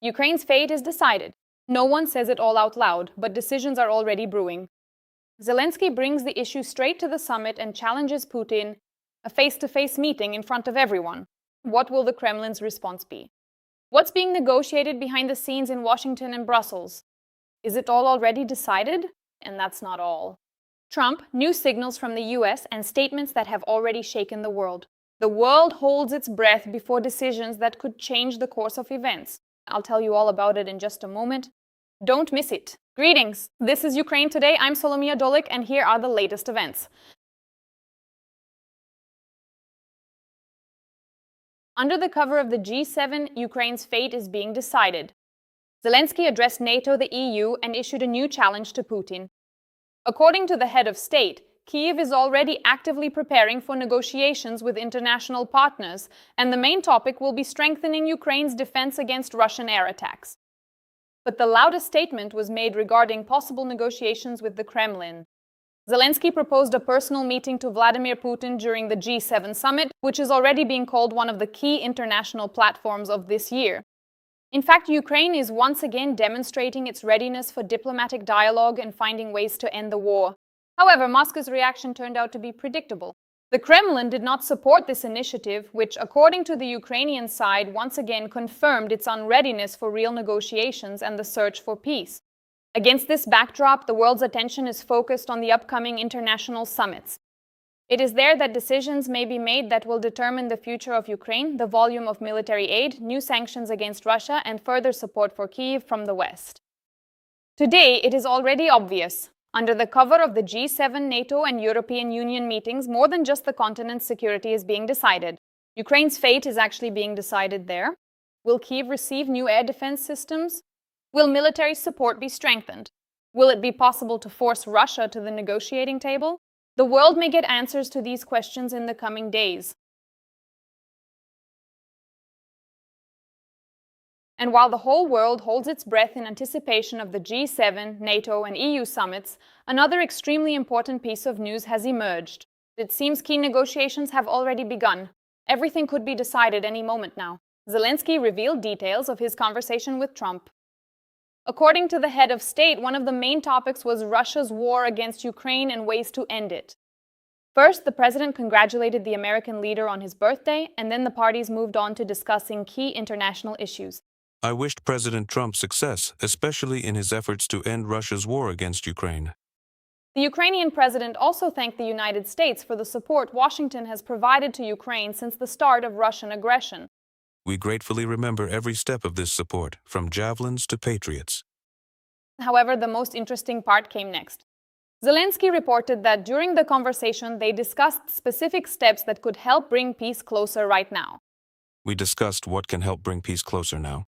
Ukraine's fate is decided. No one says it all out loud, but decisions are already brewing. Zelensky brings the issue straight to the summit and challenges Putin, a face-to-face meeting in front of everyone. What will the Kremlin's response be? What's being negotiated behind the scenes in Washington and Brussels? Is it all already decided? And that's not all. Trump, new signals from the US, and statements that have already shaken the world. The world holds its breath before decisions that could change the course of events. I'll tell you all about it in just a moment. Don't miss it. Greetings! This is Ukraine Today. I'm Volodymyr Zelenskyy, and here are the latest events. Under the cover of the G7, Ukraine's fate is being decided. Zelensky addressed NATO, the EU, and issued a new challenge to Putin. According to the head of state, Kyiv is already actively preparing for negotiations with international partners, and the main topic will be strengthening Ukraine's defense against Russian air attacks. But the loudest statement was made regarding possible negotiations with the Kremlin. Zelensky proposed a personal meeting to Vladimir Putin during the G7 summit, which is already being called one of the key international platforms of this year. In fact, Ukraine is once again demonstrating its readiness for diplomatic dialogue and finding ways to end the war. However, Moscow's reaction turned out to be predictable. The Kremlin did not support this initiative, which, according to the Ukrainian side, once again confirmed its unreadiness for real negotiations and the search for peace. Against this backdrop, the world's attention is focused on the upcoming international summits. It is there that decisions may be made that will determine the future of Ukraine, the volume of military aid, new sanctions against Russia, and further support for Kyiv from the West. Today, it is already obvious. Under the cover of the G7, NATO, and European Union meetings, more than just the continent's security is being decided. Ukraine's fate is actually being decided there. Will Kyiv receive new air defense systems? Will military support be strengthened? Will it be possible to force Russia to the negotiating table? The world may get answers to these questions in the coming days. And while the whole world holds its breath in anticipation of the G7, NATO, and EU summits, another extremely important piece of news has emerged. It seems key negotiations have already begun. Everything could be decided any moment now. Zelensky revealed details of his conversation with Trump. According to the head of state, one of the main topics was Russia's war against Ukraine and ways to end it. First, the president congratulated the American leader on his birthday, and then the parties moved on to discussing key international issues. I wished President Trump success, especially in his efforts to end Russia's war against Ukraine. The Ukrainian president also thanked the United States for the support Washington has provided to Ukraine since the start of Russian aggression. We gratefully remember every step of this support, from javelins to patriots. However, the most interesting part came next. Zelensky reported that during the conversation, they discussed specific steps that could help bring peace closer right now. We discussed what can help bring peace closer now.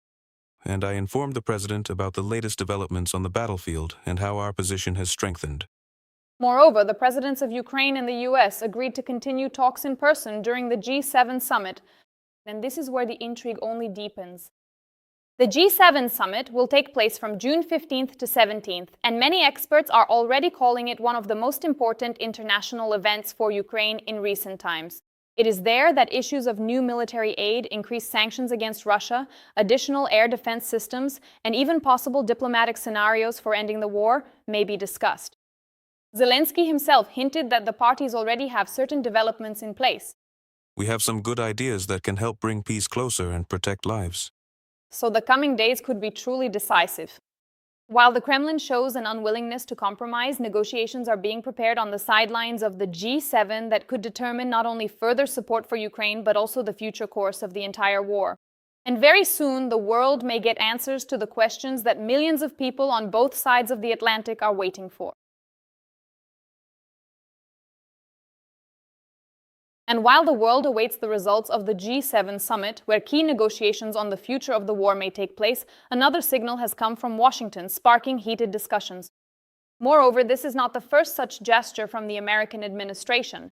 And I informed the president about the latest developments on the battlefield and how our position has strengthened. Moreover, the presidents of Ukraine and the US agreed to continue talks in person during the G7 summit, and this is where the intrigue only deepens. The G7 summit will take place from June 15th to 17th, and many experts are already calling it one of the most important international events for Ukraine in recent times. It is there that issues of new military aid, increased sanctions against Russia, additional air defense systems, and even possible diplomatic scenarios for ending the war may be discussed. Zelensky himself hinted that the parties already have certain developments in place. We have some good ideas that can help bring peace closer and protect lives. So the coming days could be truly decisive. While the Kremlin shows an unwillingness to compromise, negotiations are being prepared on the sidelines of the G7 that could determine not only further support for Ukraine, but also the future course of the entire war. And very soon, the world may get answers to the questions that millions of people on both sides of the Atlantic are waiting for. And while the world awaits the results of the G7 summit, where key negotiations on the future of the war may take place, another signal has come from Washington, sparking heated discussions. Moreover, this is not the first such gesture from the American administration.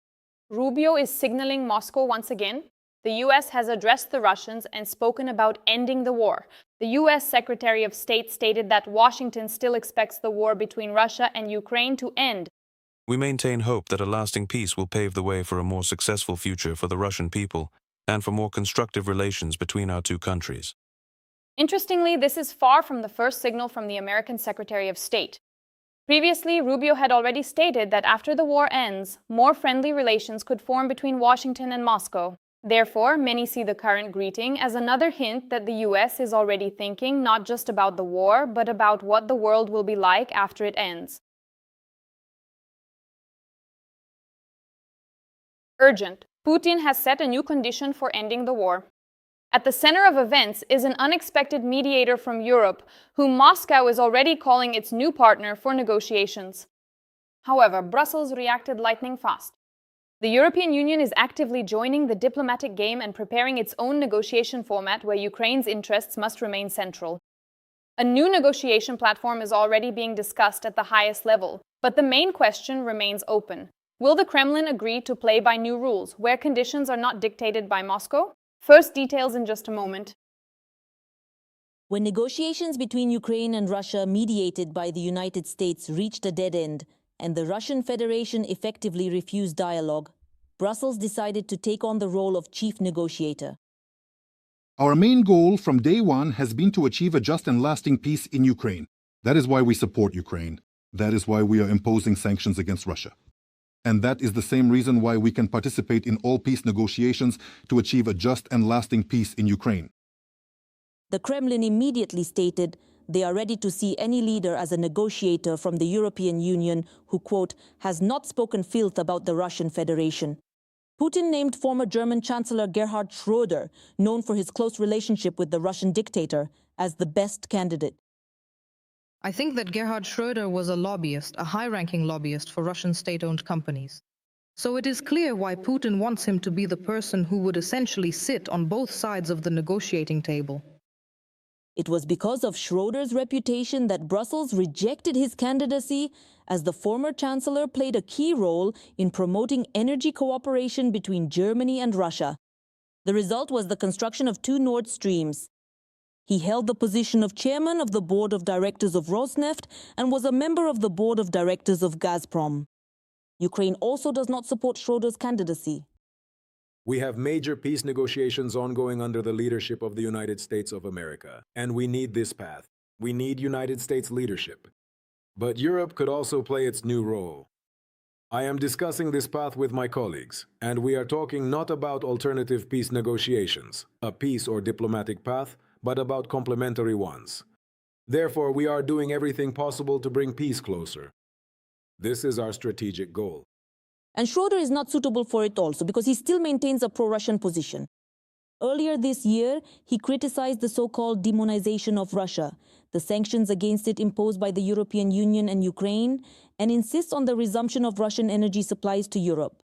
Rubio is signaling Moscow once again. The US has addressed the Russians and spoken about ending the war. The US Secretary of State stated that Washington still expects the war between Russia and Ukraine to end. We maintain hope that a lasting peace will pave the way for a more successful future for the Russian people and for more constructive relations between our two countries. Interestingly, this is far from the first signal from the American Secretary of State. Previously, Rubio had already stated that after the war ends, more friendly relations could form between Washington and Moscow. Therefore, many see the current greeting as another hint that the US is already thinking not just about the war, but about what the world will be like after it ends. Urgent. Putin has set a new condition for ending the war. At the center of events is an unexpected mediator from Europe, whom Moscow is already calling its new partner for negotiations. However, Brussels reacted lightning fast. The European Union is actively joining the diplomatic game and preparing its own negotiation format where Ukraine's interests must remain central. A new negotiation platform is already being discussed at the highest level, but the main question remains open. Will the Kremlin agree to play by new rules, where conditions are not dictated by Moscow? First details in just a moment. When negotiations between Ukraine and Russia mediated by the United States reached a dead end, and the Russian Federation effectively refused dialogue, Brussels decided to take on the role of chief negotiator. Our main goal from day one has been to achieve a just and lasting peace in Ukraine. That is why we support Ukraine. That is why we are imposing sanctions against Russia. And that is the same reason why we can participate in all peace negotiations to achieve a just and lasting peace in Ukraine. The Kremlin immediately stated they are ready to see any leader as a negotiator from the European Union who, quote, has not spoken filth about the Russian Federation. Putin named former German Chancellor Gerhard Schröder, known for his close relationship with the Russian dictator, as the best candidate. I think that Gerhard Schröder was a lobbyist, a high-ranking lobbyist for Russian state-owned companies. So it is clear why Putin wants him to be the person who would essentially sit on both sides of the negotiating table. It was because of Schröder's reputation that Brussels rejected his candidacy, as the former chancellor played a key role in promoting energy cooperation between Germany and Russia. The result was the construction of 2 Nord Streams. He held the position of chairman of the board of directors of Rosneft and was a member of the board of directors of Gazprom. Ukraine also does not support Schröder's candidacy. We have major peace negotiations ongoing under the leadership of the United States of America, and we need this path. We need United States leadership. But Europe could also play its new role. I am discussing this path with my colleagues, and we are talking not about alternative peace negotiations, a peace or diplomatic path, but about complementary ones. Therefore, we are doing everything possible to bring peace closer. This is our strategic goal. And Schröder is not suitable for it also because he still maintains a pro-Russian position. Earlier this year, he criticized the so-called demonization of Russia, the sanctions against it imposed by the European Union and Ukraine, and insists on the resumption of Russian energy supplies to Europe.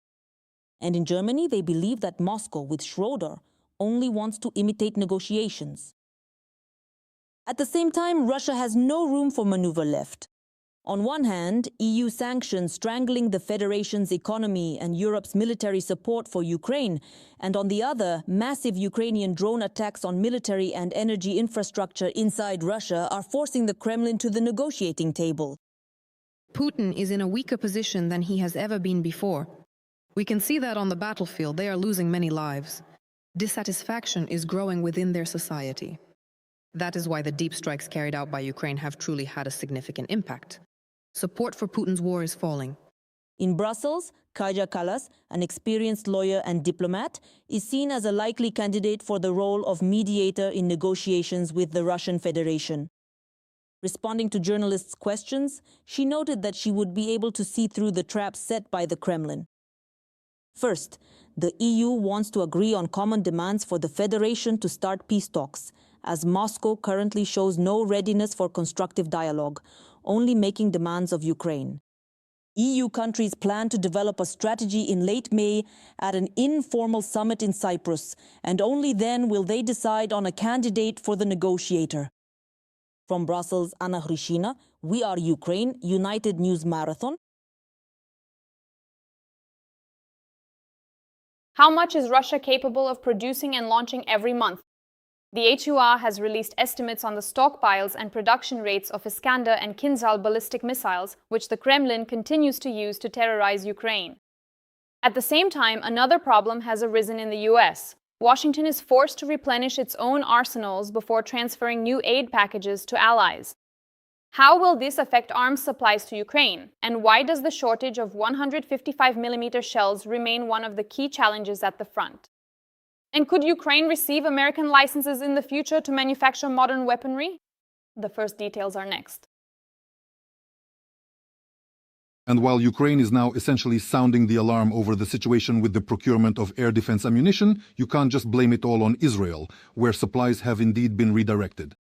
And in Germany, they believe that Moscow, with Schröder, only wants to imitate negotiations. At the same time, Russia has no room for maneuver left. On one hand, EU sanctions strangling the Federation's economy and Europe's military support for Ukraine, and on the other, massive Ukrainian drone attacks on military and energy infrastructure inside Russia are forcing the Kremlin to the negotiating table. Putin is in a weaker position than he has ever been before. We can see that on the battlefield they are losing many lives. Dissatisfaction is growing within their society. That is why the deep strikes carried out by Ukraine have truly had a significant impact. Support for Putin's war is falling. In Brussels, Kaja Kallas, an experienced lawyer and diplomat, is seen as a likely candidate for the role of mediator in negotiations with the Russian Federation. Responding to journalists' questions, she noted that she would be able to see through the traps set by the Kremlin. First, the EU wants to agree on common demands for the Federation to start peace talks, as Moscow currently shows no readiness for constructive dialogue, only making demands of Ukraine. EU countries plan to develop a strategy in late May at an informal summit in Cyprus, and only then will they decide on a candidate for the negotiator. From Brussels, Anna Hrishina, We Are Ukraine, United News Marathon. How much is Russia capable of producing and launching every month? The HUR has released estimates on the stockpiles and production rates of Iskander and Kinzhal ballistic missiles, which the Kremlin continues to use to terrorize Ukraine. At the same time, another problem has arisen in the US. Washington is forced to replenish its own arsenals before transferring new aid packages to allies. How will this affect arms supplies to Ukraine? And why does the shortage of 155mm shells remain one of the key challenges at the front? And could Ukraine receive American licenses in the future to manufacture modern weaponry? The first details are next. And while Ukraine is now essentially sounding the alarm over the situation with the procurement of air defense ammunition, you can't just blame it all on Israel, where supplies have indeed been redirected.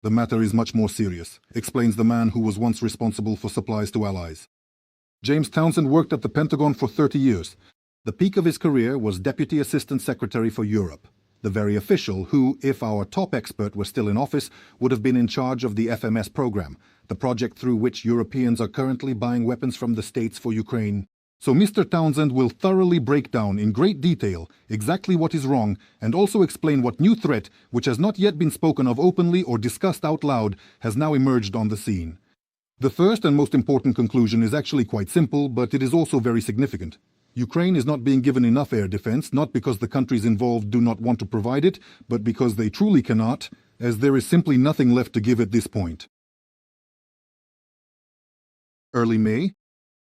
The matter is much more serious, explains the man who was once responsible for supplies to allies. James Townsend worked at the Pentagon for 30 years. The peak of his career was Deputy Assistant Secretary for Europe, the very official who, if our top expert were still in office, would have been in charge of the FMS program, the project through which Europeans are currently buying weapons from the States for Ukraine. So Mr. Townsend will thoroughly break down in great detail exactly what is wrong and also explain what new threat, which has not yet been spoken of openly or discussed out loud, has now emerged on the scene. The first and most important conclusion is actually quite simple, but it is also very significant. Ukraine is not being given enough air defense, not because the countries involved do not want to provide it, but because they truly cannot, as there is simply nothing left to give at this point. Early May,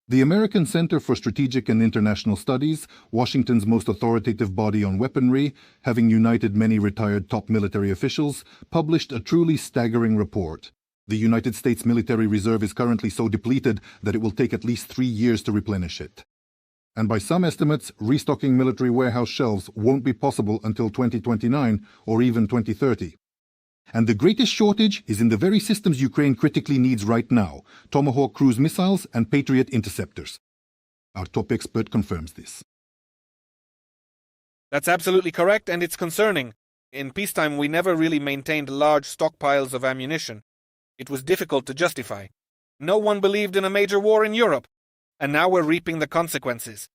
the American Center for Strategic and International Studies, Washington's most authoritative body on weaponry, having united many retired top military officials, published a truly staggering report. The United States military reserve is currently so depleted that it will take at least 3 years to replenish it. And by some estimates, restocking military warehouse shelves won't be possible until 2029 or even 2030. And the greatest shortage is in the very systems Ukraine critically needs right now: Tomahawk cruise missiles and Patriot interceptors. Our top expert confirms this. That's absolutely correct, and it's concerning. In peacetime, we never really maintained large stockpiles of ammunition. It was difficult to justify. No one believed in a major war in Europe, and now we're reaping the consequences.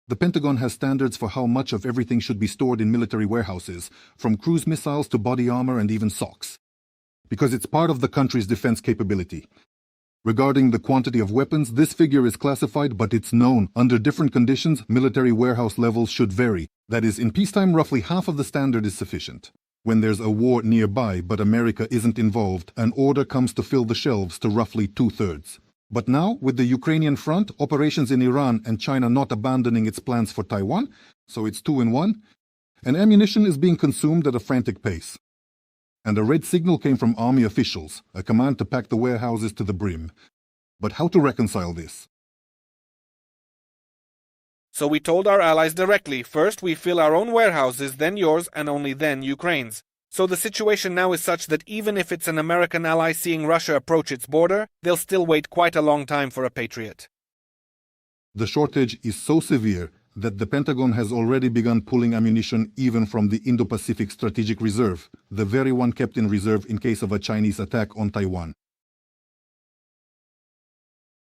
The Pentagon has standards for how much of everything should be stored in military warehouses, from cruise missiles to body armor and even socks, because it's part of the country's defense capability. Regarding the quantity of weapons, this figure is classified, but it's known. Under different conditions, military warehouse levels should vary. That is, in peacetime, roughly half of the standard is sufficient. When there's a war nearby, but America isn't involved, an order comes to fill the shelves to roughly 2/3. But now, with the Ukrainian front, operations in Iran and China not abandoning its plans for Taiwan, so it's 2 in 1, and ammunition is being consumed at a frantic pace. And a red signal came from army officials, a command to pack the warehouses to the brim. But how to reconcile this? So we told our allies directly, first we fill our own warehouses, then yours, and only then Ukraine's. So the situation now is such that even if it's an American ally seeing Russia approach its border, they'll still wait quite a long time for a Patriot. The shortage is so severe that the Pentagon has already begun pulling ammunition even from the Indo-Pacific Strategic Reserve, the very one kept in reserve in case of a Chinese attack on Taiwan.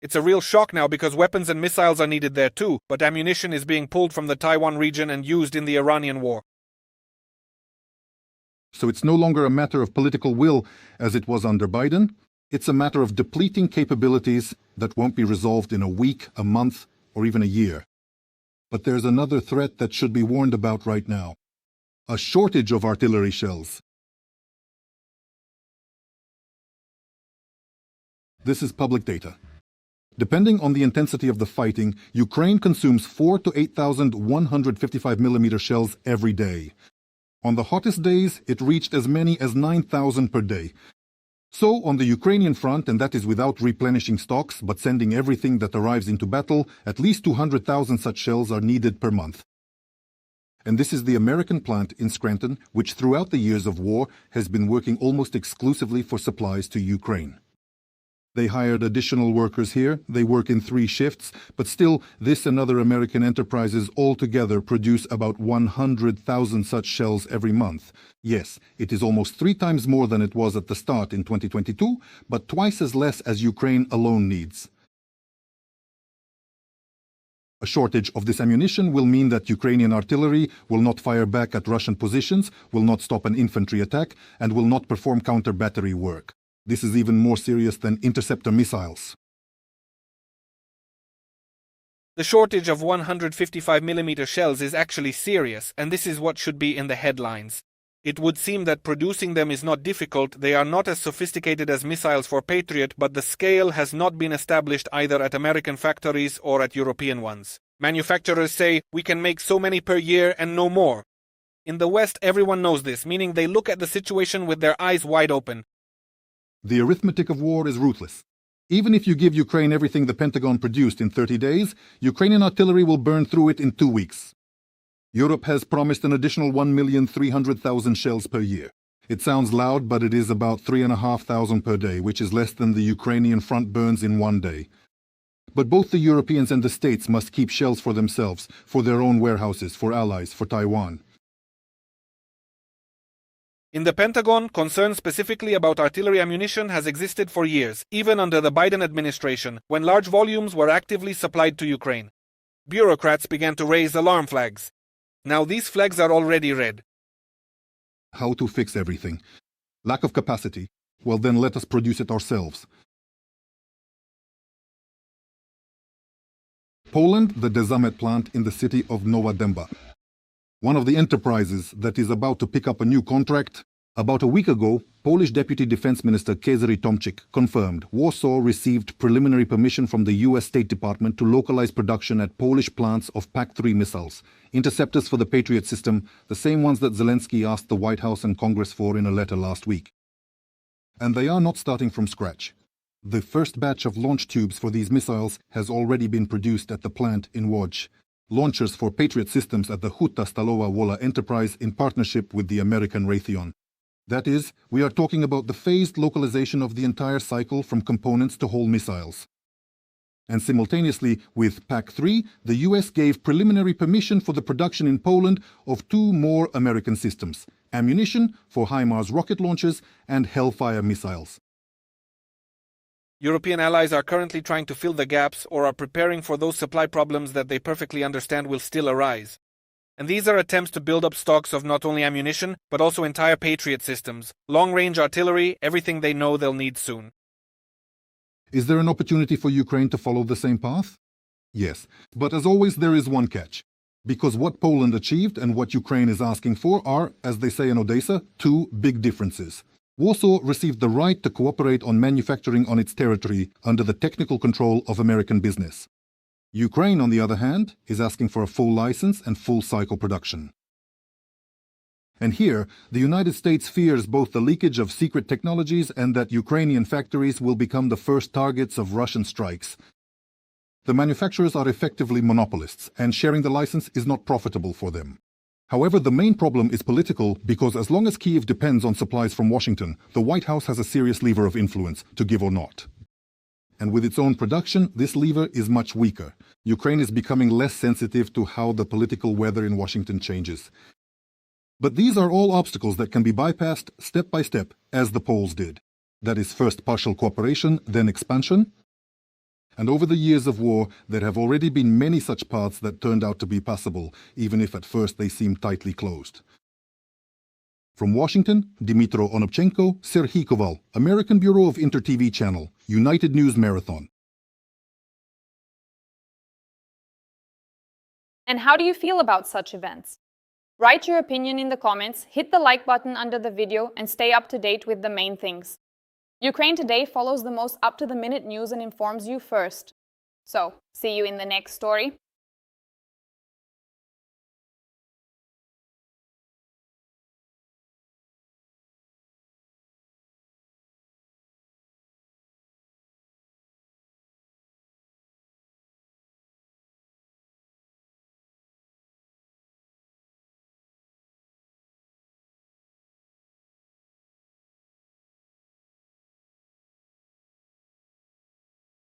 It's a real shock now because weapons and missiles are needed there too, but ammunition is being pulled from the Taiwan region and used in the Iranian war. So it's no longer a matter of political will, as it was under Biden. It's a matter of depleting capabilities that won't be resolved in a week, a month, or even a year. But there's another threat that should be warned about right now: a shortage of artillery shells. This is public data. Depending on the intensity of the fighting, Ukraine consumes 4,000 to 8,155mm shells every day. On the hottest days, it reached as many as 9,000 per day. So, on the Ukrainian front, and that is without replenishing stocks, but sending everything that arrives into battle, at least 200,000 such shells are needed per month. And this is the American plant in Scranton, which throughout the years of war has been working almost exclusively for supplies to Ukraine. They hired additional workers here. They work in 3 shifts, but still, this and other American enterprises altogether produce about 100,000 such shells every month. Yes, it is almost 3 times more than it was at the start in 2022, but twice as less as Ukraine alone needs. A shortage of this ammunition will mean that Ukrainian artillery will not fire back at Russian positions, will not stop an infantry attack, and will not perform counter-battery work. This is even more serious than interceptor missiles. The shortage of 155mm shells is actually serious, and this is what should be in the headlines. It would seem that producing them is not difficult. They are not as sophisticated as missiles for Patriot, but the scale has not been established either at American factories or at European ones. Manufacturers say, we can make so many per year and no more. In the West, everyone knows this, meaning they look at the situation with their eyes wide open. The arithmetic of war is ruthless. Even if you give Ukraine everything the Pentagon produced in 30 days, Ukrainian artillery will burn through it in 2 weeks. Europe has promised an additional 1,300,000 shells per year. It sounds loud, but it is about 3,500 per day, which is less than the Ukrainian front burns in 1 day. But both the Europeans and the States must keep shells for themselves, for their own warehouses, for allies, for Taiwan. In the Pentagon, concern specifically about artillery ammunition has existed for years, even under the Biden administration, when large volumes were actively supplied to Ukraine. Bureaucrats began to raise alarm flags. Now these flags are already red. How to fix everything? Lack of capacity? Well, then let us produce it ourselves. Poland, the Dezamet plant in the city of Nowa Dęba. One of the enterprises that is about to pick up a new contract. About a week ago, Polish Deputy Defense Minister Cezary Tomczyk confirmed Warsaw received preliminary permission from the US State Department to localize production at Polish plants of PAC-3 missiles, interceptors for the Patriot system, the same ones that Zelenskyy asked the White House and Congress for in a letter last week. And they are not starting from scratch. The first batch of launch tubes for these missiles has already been produced at the plant in Łódź. Launchers for Patriot systems at the Huta Stalowa Wola enterprise in partnership with the American Raytheon. That is, we are talking about the phased localization of the entire cycle from components to whole missiles. And simultaneously with PAC-3, the US gave preliminary permission for the production in Poland of 2 more American systems, ammunition for HIMARS rocket launchers and Hellfire missiles. European allies are currently trying to fill the gaps or are preparing for those supply problems that they perfectly understand will still arise. And these are attempts to build up stocks of not only ammunition, but also entire Patriot systems, long-range artillery, everything they know they'll need soon. Is there an opportunity for Ukraine to follow the same path? Yes, but as always there is one catch. Because what Poland achieved and what Ukraine is asking for are, as they say in Odessa, 2 big differences. Warsaw received the right to cooperate on manufacturing on its territory under the technical control of American business. Ukraine, on the other hand, is asking for a full license and full cycle production. And here, the United States fears both the leakage of secret technologies and that Ukrainian factories will become the first targets of Russian strikes. The manufacturers are effectively monopolists, and sharing the license is not profitable for them. However, the main problem is political because as long as Kyiv depends on supplies from Washington, the White House has a serious lever of influence, to give or not. And with its own production, this lever is much weaker. Ukraine is becoming less sensitive to how the political weather in Washington changes. But these are all obstacles that can be bypassed step by step, as the Poles did. That is, first partial cooperation, then expansion. And over the years of war, there have already been many such paths that turned out to be passable, even if at first they seemed tightly closed. From Washington, Dmytro Onopchenko, Serhiy Koval, American Bureau of Inter-TV Channel, United News Marathon. And how do you feel about such events? Write your opinion in the comments, hit the like button under the video, and stay up to date with the main things. Ukraine Today follows the most up-to-the-minute news and informs you first. So, see you in the next story.